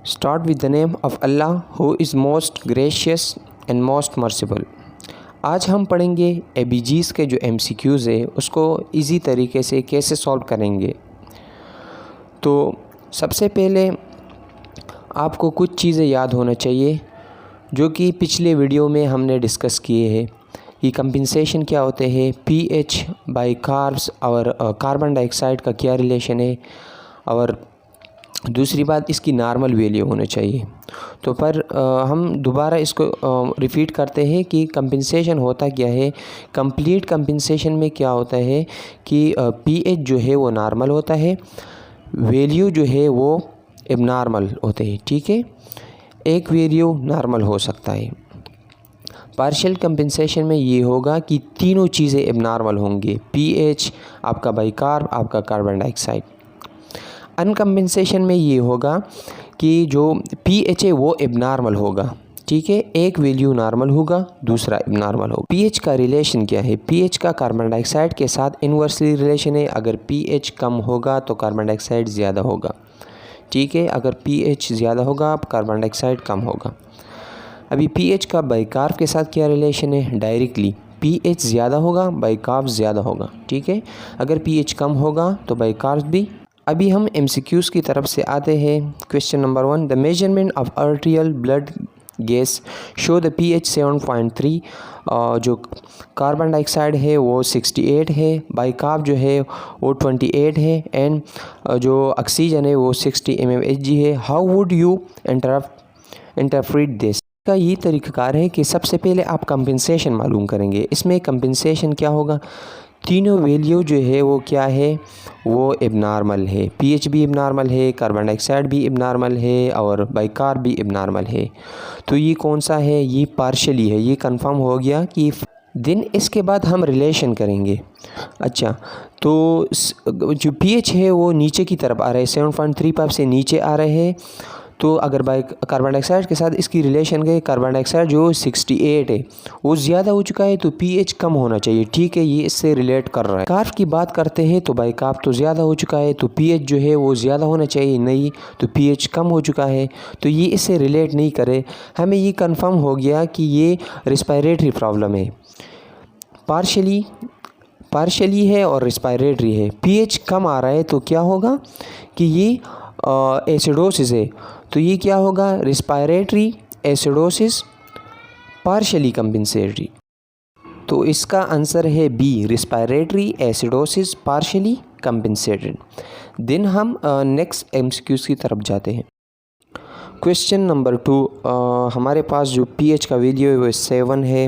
Start with the name of Allah who is most gracious and most merciful। आज हम पढ़ेंगे ABGs के जो MCQs है उसको इजी तरीके से कैसे सॉल्व करेंगे। तो सबसे पहले आपको कुछ चीज़ें याद होना चाहिए जो कि पिछले वीडियो में हमने डिस्कस किए हैं कि कंपनसेशन क्या होते हैं, pH बाय कार्ब्स और कार्बन डाइऑक्साइड का क्या रिलेशन है, और दूसरी बात इसकी नॉर्मल वैल्यू होना चाहिए। तो पर हम दोबारा इसको रिपीट करते हैं कि कंपनसेशन होता क्या है। कंप्लीट कंपनसेशन में क्या होता है कि pH जो है वो नॉर्मल होता है, वैल्यू जो है वो एबनॉर्मल होते हैं। ठीक है, एक वैल्यू नॉर्मल हो सकता है। पार्शियल कंपनसेशन में ये होगा कि तीनों चीज़ें एबनॉर्मल होंगे, pH, आपका बाइकार्ब, आपका कार्बन डाइऑक्साइड। अनकम्पनसेशन में ये होगा कि जो pH है वो एबनॉर्मल होगा। ठीक है, एक वैल्यू नॉर्मल होगा, दूसरा एबनॉर्मल होगा। pH का रिलेशन क्या है? pH का कार्बन डाइऑक्साइड के साथ इन्वर्सली रिलेशन है। अगर pH कम होगा तो कार्बन डाइऑक्साइड ज़्यादा होगा। ठीक है, अगर pH ज़्यादा होगा कार्बन डाइऑक्साइड कम होगा। अभी pH का बाइकार्ब के साथ क्या रिलेशन है? डायरेक्टली pH ज़्यादा होगा, बाइकार्ब ज़्यादा होगा। ठीक है, अगर pH कम होगा तो बाइकार्ब भी। अभी हम MCQs की तरफ से आते हैं। Question number 1, the measurement of आर्टियल blood gas show the pH 7.3। जो कार्बन डाइऑक्साइड है वो 68 है, बाइकार्ब जो है वो 28 है, एंड जो ऑक्सीजन है वो 60 mmHg है। How would you interpret this? का ये तरीक़ाकार है कि सबसे पहले आप कंपनसेशन मालूम करेंगे। इसमें कंपनसेशन क्या होगा? तीनों वैल्यू जो है वो क्या है, वो एबनॉर्मल है। pH भी एबनॉर्मल है, कार्बन डाइऑक्साइड भी एबनॉर्मल है, और बाइकार्ब भी एबनॉर्मल है। तो ये कौन सा है? ये पार्शली है। ये कंफर्म हो गया कि दिन इसके बाद हम रिलेशन करेंगे। अच्छा, तो जो pH है वो नीचे की तरफ आ रहा है, 7.35 से नीचे आ रहे हैं। तो अगर कार्बन डाइऑक्साइड के साथ इसकी रिलेशन के कार्बन डाइऑक्साइड जो 68 है वो ज़्यादा हो चुका है, तो pH कम होना चाहिए। ठीक है, ये इससे रिलेट कर रहा है। कार्ब की बात करते हैं तो बाइकार्ब तो ज़्यादा हो चुका है, तो pH जो है वो ज़्यादा होना चाहिए, नहीं तो pH कम हो चुका है, तो ये इससे रिलेट नहीं करे। हमें ये कंफर्म हो गया कि ये रिस्पायरेटरी प्रॉब्लम है, पार्शली है और रिस्पायरेटरी है। pH कम आ रहा है तो क्या होगा कि ये एसिडोसिस है। तो ये क्या होगा? Respiratory acidosis, partially compensatory. तो इसका आंसर है B, respiratory acidosis partially compensated. Then हम नेक्स्ट MCQs की तरफ जाते हैं। क्वेश्चन नंबर 2, हमारे पास जो pH का वैल्यू है वो 7 है,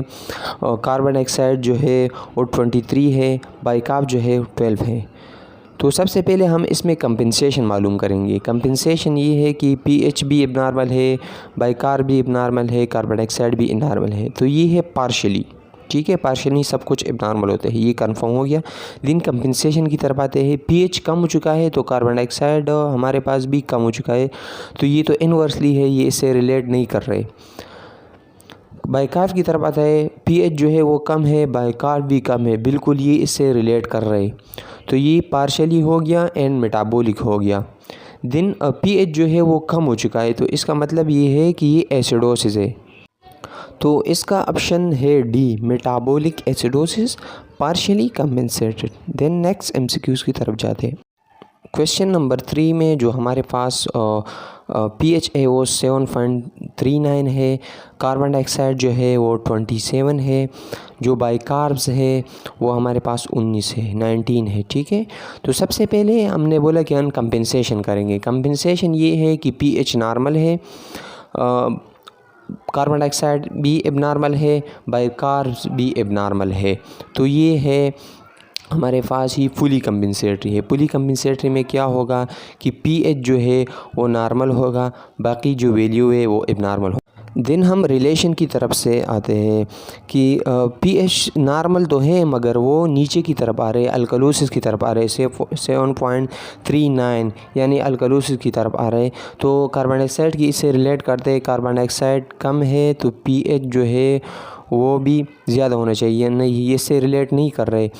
कार्बन डाइऑक्साइड जो है वो 23 है, बाइकार्ब जो है 12 है। तो सबसे पहले हम इसमें कंपनसेशन मालूम करेंगे। कंपनसेशन ये है कि pH भी एबनॉर्मल है, बाइकार्ब भी एबनॉर्मल है, कार्बन डाइऑक्साइड भी एबनॉर्मल है। तो ये है पार्शली। ठीक है, पार्शली सब कुछ एबनॉर्मल होते हैं, ये कंफर्म हो गया। दिन कंपनसेशन की तरफ आते हैं। pH कम हो चुका है तो कार्बन डाइऑक्साइड हमारे पास भी कम हो चुका है, तो ये तो इनवर्सली है, ये इससे रिलेट नहीं कर रहे। बाइकार्ब की तरफ आता है, pH जो है वो कम है, बाइकार्ब भी कम है, बिल्कुल ये इससे रिलेट कर रहे। तो ये पार्शली हो गया एंड मेटाबॉलिक हो गया। दिन pH जो है वो कम हो चुका है, तो इसका मतलब ये है कि ये एसिडोसिस है। तो इसका ऑप्शन है D, metabolic acidosis partially compensated. Then next MCQs की तरफ जाते हैं। क्वेश्चन नंबर 3 में जो हमारे पास pH है वो 7.39 है, कार्बन डाइऑक्साइड जो है वो 27 है, जो बाइकार्ब्स है वो हमारे पास 19 है, 19 है। ठीक है, तो सबसे पहले हमने बोला कि हम कंपनसेशन करेंगे। कंपनसेशन ये है कि pH नॉर्मल है, कार्बन डाइऑक्साइड भी एबनॉर्मल है, बाइकार्ब्स भी एबनॉर्मल है। तो ये है हमारे पास ही फुली कंपनसेटरी है। फुली कंपनसेटरी में क्या होगा कि pH जो है वो नॉर्मल होगा, बाकी जो वैल्यू है वो एबनॉर्मल होगा। दिन हम रिलेशन की तरफ से आते हैं कि pH नॉर्मल तो है मगर वो नीचे की तरफ आ रहे, अल्कलोसिस की तरफ आ रहे, 7.39 यानी अल्कलोसिस की तरफ आ रहे। तो कार्बन डाइऑक्साइड की इससे रिलेट करते हैं, कार्बन डाइऑक्साइड कम है तो pH जो है वो भी ज़्यादा होना चाहिए, नहीं इससे रिलेट नहीं कर रहे।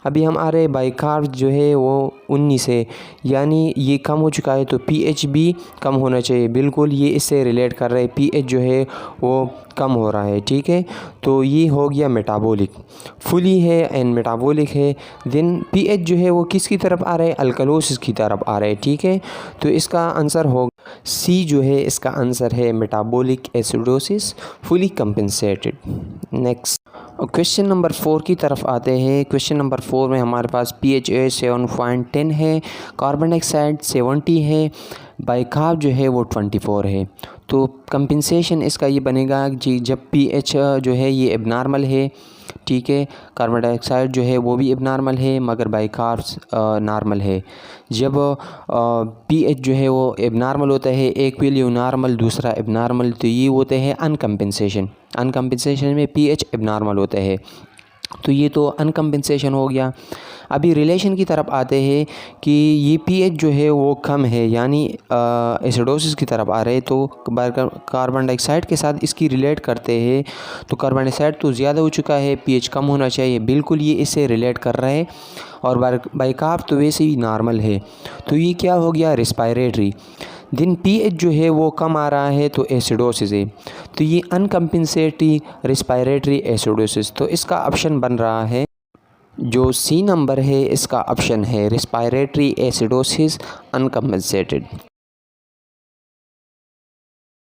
अभी हम आ रहे बाइकार्ब जो है वो 19 है, यानी ये कम हो चुका है, तो पीएच भी कम होना चाहिए। बिल्कुल ये इससे रिलेट कर रहे हैं, पीएच जो है वो कम हो रहा है, ठीक है। तो ये हो गया मेटाबॉलिक, फुली है एंड मेटाबॉलिक है। देन पीएच जो है वो किसकी तरफ आ रहा है, अल्कलोसिस की तरफ आ रहा है, ठीक है। तो इसका आंसर हो सी जो है इसका आंसर है metabolic acidosis, fully compensated. Next question number 4 की तरफ आते हैं। क्वेश्चन नंबर 4 में हमारे पास पीएच 7.10 है, कार्बन डाइऑक्साइड 70 है, बाइकार्ब जो है वो 24 है। तो कंपनसेशन इसका ये बनेगा जी, जब पीएच जो है ये एबनॉर्मल है, ठीक है, कार्बन डाइऑक्साइड जो है वो भी एबनॉर्मल है मगर बाइकार्ब्स नॉर्मल है। जब पीएच जो है वो एबनॉर्मल होता है, एक वैल्यू नॉर्मल दूसरा एबनॉर्मल, तो ये होते हैं अनकम्पनसेशन। अनकम्पनसेशन में पीएच एबनॉर्मल होता है, तो ये तो अनकम्पनसेशन हो गया। अभी रिलेशन की तरफ आते हैं कि ये पीएच जो है वो कम है, यानी एसिडोसिस की तरफ आ रहे हैं। तो कार्बन डाइऑक्साइड के साथ इसकी रिलेट करते हैं, तो कार्बन डाइऑक्साइड तो ज़्यादा हो चुका है, पीएच कम होना चाहिए, बिल्कुल ये इससे रिलेट कर रहा है। और बाइकार्ब तो वैसे ही नॉर्मल है, तो ये क्या हो गया, रेस्पायरेटरी। दिन पीएच जो है वो कम आ रहा है, तो एसिडोसिस है, तो ये अनकम्पनसेटरी रेस्पायरेटरी एसिडोसिस। तो इसका ऑप्शन बन रहा है जो सी नंबर है, इसका ऑप्शन है रेस्पायरेटरी एसिडोसिस अनकम्पनसेटेड।